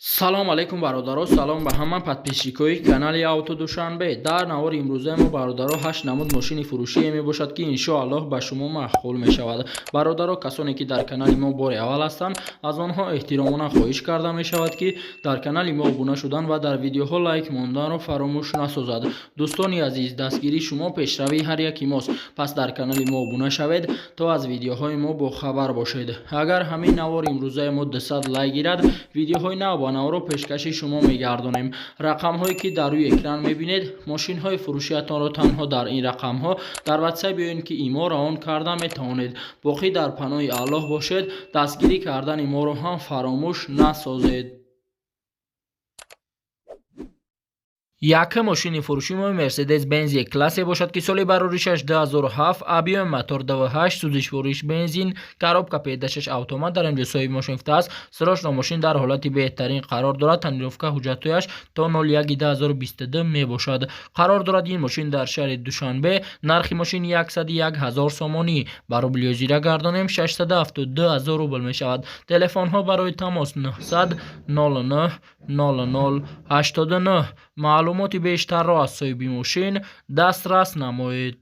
салом алейкум бародаро, салом ба ҳама подписчикои канали Автодушанбе. дар навори имрӯзаи мо бародаро 8 намуд мошини фурӯшие мебошад ки иншоаллоҳ ба шумо маъқул мешавад. бародаро, касоне ки дар канали мо бори аввал ҳастанд, аз онҳо эҳтиромона хоҳиш карда мешавад ки дар канали мо обуна шудан ва дар видеоҳо лайк монданро фаромӯш насозад. дӯстони азиз, дастгирии шумо пешравии ҳар яки мост. пас дар канали мо обуна шавед то аз видеоҳои мо бохабар бошед. агар ҳамин навори имрӯзаи мо 200 лайк гирад, видеоҳои нав ба навро пешкаши шумо мегардонем. рақамҳое ки дар рӯи экран мебинед, мошинҳои фурӯшиятонро танҳо дар ин рақамҳо дар ватсап биёед ки иморо он карда метавонед. боқӣ дар паноҳи Аллоҳ бошед. дастгирӣ кардани моро ҳам фаромӯш насозед. яка мошини фурӯши мо Mercedes Benz классе бошад ки соли бароришаш 2007, объем мотор 2.8, сӯзишвориш бензин, коробка педашаш автомат дар инҷо соҳиби мошин гуфта аст. срочно мошин дар ҳолати беҳтарин қарор дорад. танировка ҳуҷҷатҳояш то 01/2022 мебошад. қарор дорад ин мошин дар шаҳри Душанбе. нархи мошин 101 000 сомонӣ ба рубли озира гардонем 672 000 рубл мешавад. телефонҳо барои тамос 900 09 00 89. маълумоти бештарро аз соҳиби мошин дастрас намоед.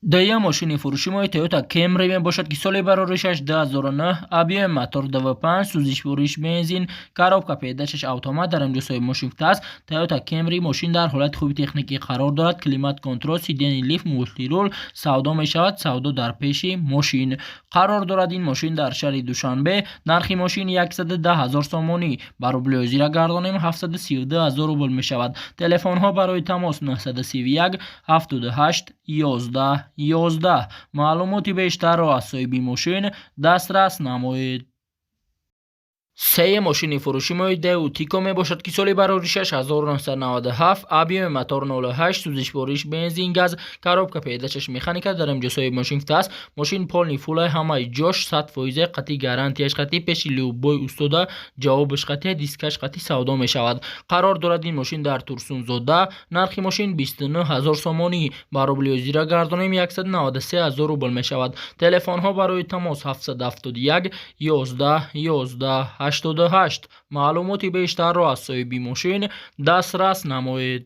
дуюм мошини фурӯши мо Toyota Camry мебошад ки соли бароришаш 2009, объем мотор 2.5, сӯзишвориш бензин, коробка педашаш автомат дар инҷо соҳиби мошин гуфта аст. Toyota Camry мошин дар ҳолати хуби техникӣ қарор дорад. климат контрол, сидени лифт, мултирул савдо мешавад. савдо дар пеши мошин. қарор дорад ин мошин дар шаҳри Душанбе. нархи мошин 110 000 сомонӣ ба рубли озира гардонем 732 000 рубл мешавад. телефонҳо барои тамос 931 78 11 11. маълумоти бештарро аз соҳиби мошин дастрас намоед. сеюм мошини фурӯши мо Daewoo Tico мебошад ки соли бароришаш 1997, объеми мотор 08, сӯзишвориш бензин газ, коробка педашаш механика дар инҷо соҳиби мошин гуфта аст. мошин полни фулай ҳамаи ҷош 100% қатъи гарантияш қатъи пеши любой устода ҷавобаш қатъи дискаш қатъи савдо мешавад. қарор дорад ин мошин дар Турсунзода. нархи мошин 29 000 сомонӣ ба рубли озира гардонем 193 000 рубл мешавад. телефонҳо барои тамос 771 11 11 88. маълумоти бештарро аз соҳиби мошин дастрас намоед.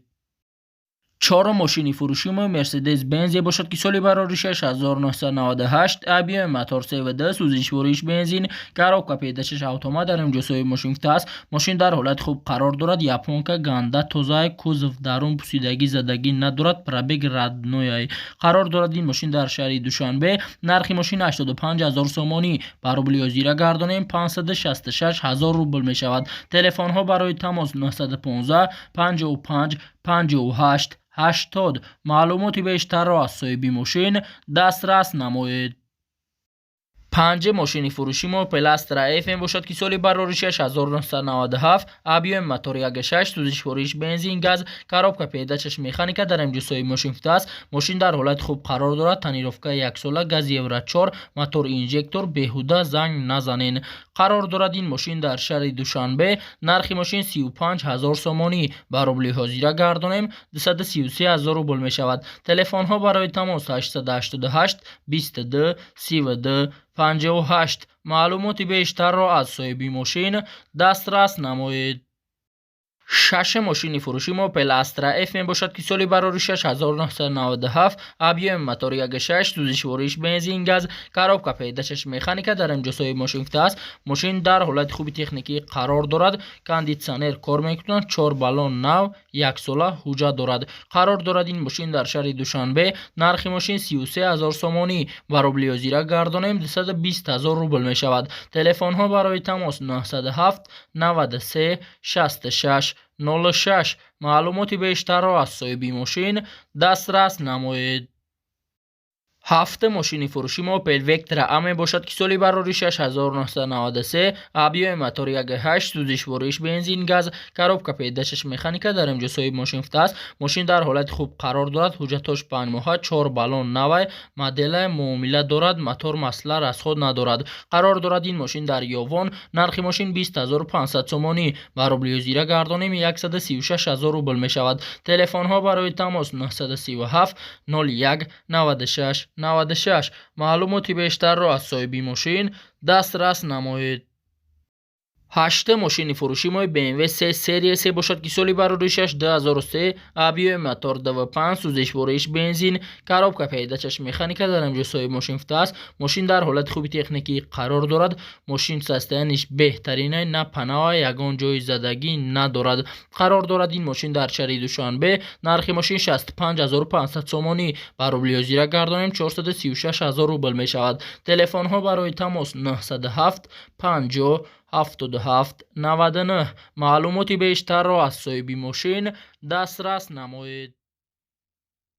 чорум мошини фурӯши мо Mercedes Benz бошад ки соли бароришаш 1998, объем мотор CVT, сӯзишвориш бензин, коробка педашаш автомат дар инҷо соҳиби мошин гуфта аст. мошин дар ҳолати хуб қарор дорад. японка ганда тозаи кузов дарун пусидагӣ задагӣ надорад. пробег раднояй. қарор дорад ин мошин дар шаҳри Душанбе. нархи мошин 85 000 сомонӣ ба рубли озира гардонем 566 000 рубл мешавад. телефонҳо барои тамос 915 55 58 80. маълумоти бештарро аз соҳиби мошин дастрас намоед. панҷум мошини фурӯши мо Pilastra F мебошад ки соли бароришаш 1997, объем мотор 1.6, сӯзишвориш бензин газ, коробка педашаш механика дар инҷо соҳиби мошин гуфта аст. мошин дар ҳолати хуб қарор дорад. танировка 1 сола, газ евро 4, мотор инжектор. беҳуда занг назанен. қарор дорад ин мошин дар шаҳри Душанбе. нархи мошин 35 000 сомонӣ ба рубли озира гардонем 233 000 рубл мешавад. телефонҳо барои тамос 888 22 32 58. маълумоти бештарро аз соҳиби мошин дастрас намоед. шашум мошини фурӯши мо Pilastra F мебошад ки соли бароришаш 1997, объем мотор 1.6, сӯзишвориш бензин газ, коробка педашаш механика дар инҷо соҳиби мошин гуфта аст. мошин дар ҳолати хуби техникӣ қарор дорад. кондитсионер кор мекунад. 4 баллон нав, 1 сола ҳуҷҷат дорад. қарор дорад ин мошин дар шаҳри Душанбе. нархи мошин 33 000 сомонӣ ба рубли озира гардонем 220 000 рубл мешавад. телефонҳо барои тамос 907 93 66 06. маълумоти бештарро аз соҳиби мошин дастрас намоед. ҳафтум мошини фурӯши мо Opel Vectra A мебошад ки соли бароришаш 1993, объеми мотор 1.8, сӯзишвориш бензин газ, коробка педашаш механика дар инҷо соҳиби мошин гуфта аст. мошин дар ҳолати хуб қарор дорад. ҳуҷҷатош 5 моҳа, 4 баллон навай, моделай муомила дорад. мотор масъала расход надорад. қарор дорад ин мошин дар ёвон. нархи мошин 20 500 сомонӣ ба рубли озира гардонем 136 000 рубл мешавад. телефонҳо барои тамос 937 01 96 96. маълумоти бештарро аз соҳиби мошин дастрас намоед. هشت ماشین فروشی ما BMW 3 سری 3 باشد که سالی برادرش 2003 ABM موتور 25 سوزش وریش بنزین коробка پیداچش مکانیکا در اینجا صاحب ماشین است. ماشین در حالت خوبی تکنیکی قرار دارد. ماشین ساختنش بهترینه، نه پناه یگان جای زدگی ندارد. قرار دارد این ماشین در شهر دوشنبه. نرخ ماشین 65500 سومانی. برابر زیرا گردانیم 436000 روبل می شود. تلفن ها برای تماس 907 50 77 99. معلوماتی بیشتر را از صاحب ماشین دسترس نمایید.